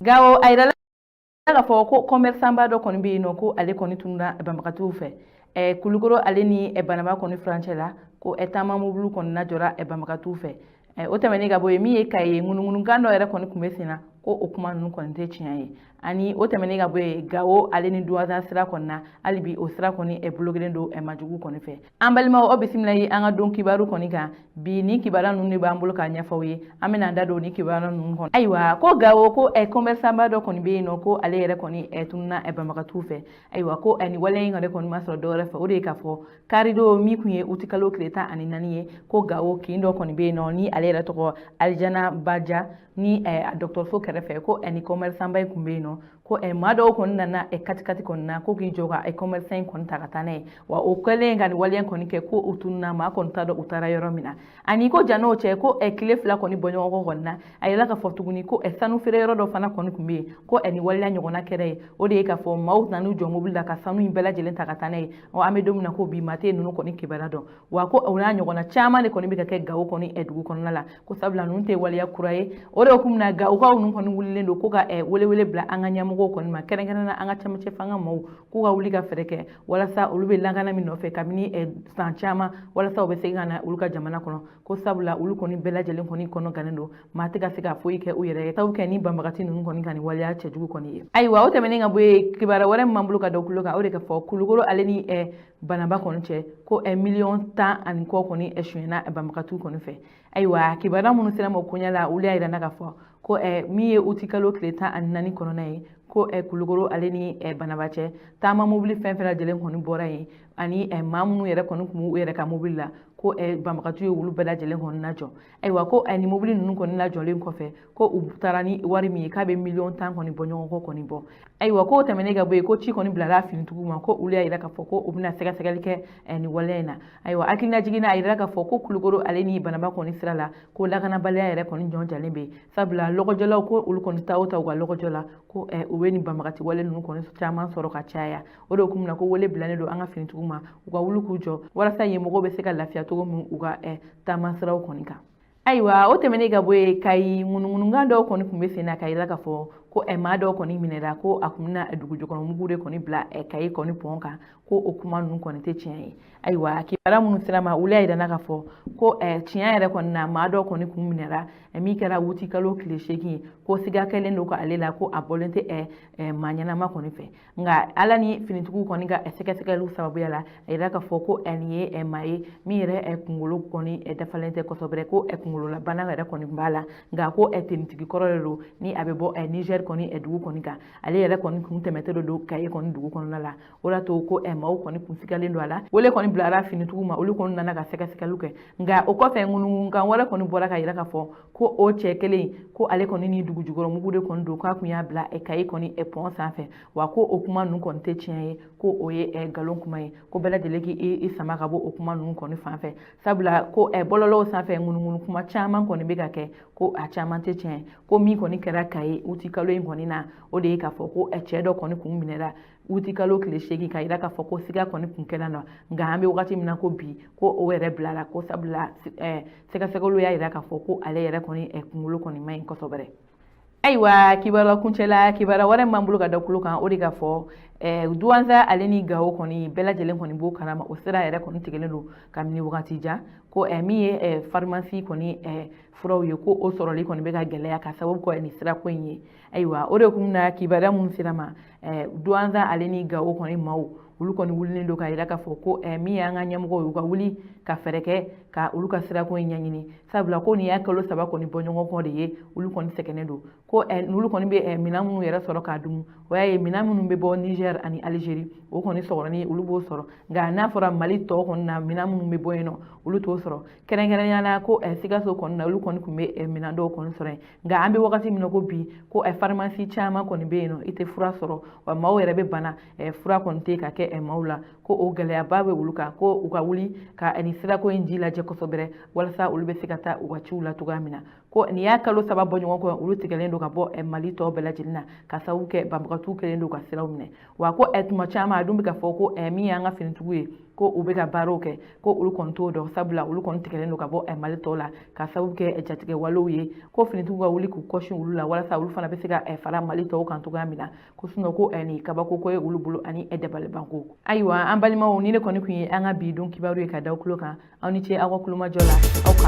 gawo ayira la fo ko commerçant ba do koni be no ko ale koni tunna bambakatu fe kulukoro ale ni banaba koni franchela ko etama mobulu koni na jora bambakatu fe o temeni ga boye mi e kaye ngunu ngando era koni kumesina ko okuma nunu koni te chiaye ani o temeni ga boye gawo ale ni duwaza sira konna alibi o sira koni blogren do majugu koni fe ambalima o bisimila yi anga don kibaru koni ka bi ni kibara nunu ne bambulo ka nyafawe amina ndado ni kibara nunu koni aywa ko gawo ko commerçant ba do koni be no ko ale era koni tunna bambakatu fe aywa ko ani wale ngade koni masro do refa o de ka fo karido mi kunye utikalo kreta ani naniye ko gawo kindo koni be no ni ale era to aljana baja ni docteur fo kerefe ko ani commerçant bay kumbe no ko mado ko nana katikati ko na ko ki joga commerçant ko takatane wa o kele ngani walian ko ni ke ko utunna ma ko tado utara yoromina ani ko jano che ko kile fla ko ni bonyo ko gonna ayela ka fortuguni ko sanu fere yoro do fana ko ni kumbe ko ani walian nyogona kere o de ka fo maut nanu jongo bulda ka sanu imbela jelen takatane o amedom na ko bi mate nunu ko ni kibarado wa ko ona nyogona chama ne ko ni bi ka ke gawo ko ni edugu ko nala ko sabla nunte walia kuraye o de ko na gawo ko nun ko ni wulle do ko ga wele bla anganya go kon ma keren na anga chama che fanga mo ku ga wuli ga fereke wala sa ulube langana mi no fe kamini san chama wala sa obe segana uluka jamana kono ko sabula ulu koni bela jelen koni kono ganendo mate ga siga fo ike uyere taw ke ni bambagati nun koni kani wala che jugu koni aywa o temene nga boye kibara wala mambulu ka dokulo ka o de ka fo kulugoro aleni banaba kono che ko million ta an ko koni eshuena bambagatu kono fe aywa kibara munu sira mo kunyala uli ayira na ka fo ko miye utikalo kleta an nani kono nay ko kulugoro aleni banabache tama mobili fenfena jelen koni bora yi ani mamunu yere koni kumu yere ka mobili la ko bambakatu ye wulu bela jelen koni najo aywa ko ni mobili nunu koni najo len kofe ko utarani wari mi ka be million tan koni bonyo ko koni bo aywa ko temene ga boye ko chi koni blara fin tuguma ko uli ayira ka foko ubna sega segalike ni walena aywa akina jigina ayira ka foko kulugoro aleni banaba koni sirala ko lagana bala yere koni jon jalembe sabla logo jola ko ulu koni tawta wa logo jola ko uweni bambakati wale nunu koni chama soro ka chaya o do kumna ko wole blane do anga fin tuguma uga wulu kujo wala sa yemogo be sega lafia to mu uga tamasraw konika aywa o temene ga boye kai ngunu koni kumbese na kai laka fo ko mado koni minera ko akumna edugujo kono mugure koni bla kai koni ponka ko okuma nun koni te chien aywa kibara munu silama ule ayida na fo ko chien yere koni na mado koni kum minera mi kera wuti kalo klesheki ko siga kele ndo ko alela ko abolente manyana ma koni fe nga alani finituku koni ga seke lu sababu yala ayida ka fo ko eniye mai mi re kungulu koni defalente ko sobre ko kungulu la bana yere koni mbala nga ko tenitigi korolo ni abebo Niger koni edugu koni ka ale yere koni kuntemete do kaye koni dugu koni la wala to ko maw koni kunsikale ndo ala wole koni blara finituku ma ulu koni nana ka seke luke nga o ko fe ngunu nga wala koni bora ka yere ka fo ko o chekele ko ale koni ni dugu jugoro mugude koni do ka kunya bla kaye koni pon sanfe wa ko okuma nun koni te chien ko oye galon kuma ko bela delegi samaka bo okuma nun koni fanfe sabula ko bololo sanfe ngunu kuma chama koni bega ke ko a chama te chien ko mi koni kera kaye uti kalo koni na o de ka fo ko chedo koni kum minera uti kalo kleshegi ka ira ka fo ko siga koni kum kela no nga ambe wakati mina ko bi ko o were blara ko sabla sega lo ya ira ka fo ko ale yere koni kumulo koni mai ko sobere aywa kibara kunchela kibara ware mambulu ka dokulo kan o de ka fo duwanza aleni gawo koni bela jelen koni bo karama o sira yere koni tigelelo kamni wakati ja ko miye pharmacie koni furaw ye ko o soroli koni be ka geleya ka sababu ko ni sira ko yin aywa o de kumna kibara mun sirama duwanza aleni gawo koni maw ulu koni wulini do ka ira ka fo ko mi anga nyamugo yuga wuli ka fereke ka ulu ka sira ko nyanyini sabula ko ni yakalo saba koni bonyongo ko de ye ulu koni sekene do ko ulu koni be minamu yera soro ka dum waye minamu be bo Niger ani Algerie o koni soro ni ulu bo soro ga na fora Mali to kon na minamu be bo eno ulu to soro keren yana ko siga so kon na ulu koni kumbe minando koni soro ga ambe wakati minoko bi ko pharmacie chama koni be eno ite fura soro wa mawo yera be bana fura koni te ka ke maula ko o gele ababe uluka ko uka wuli ka ani sira ko injila je ko sobere wala sa ulbe sikata uwachula tugamina ko ni ya kalo saba bɔ ɲɔgɔn kɔ olu tigɛlen don ka bɔ Mali tɔ bɛɛ lajɛlen na ka sababu kɛ banbagatu kelen don ka siraw minɛ wa ko tuma caman a dun bɛ ka fɔ ko min y'an ka finitigiw ye ko u bɛ ka baaraw kɛ ko olu kɔni t'o dɔn sabula olu kɔni tigɛlen don ka bɔ Mali tɔ la ka sababu kɛ jatigɛ walew ye ko finitigiw ka wuli k'u kɔshin olu la walasa olu fana bɛ se ka fara Mali tɔw kan cogoya min na ko sinon ko ni kabako ko ye olu bolo ani dabalibanko ayiwa an balimaw ni ne kɔni kun ye an ka bi don kibaru ye ka da aw tulo kan aw ni ce aw ka kulomajɔ la aw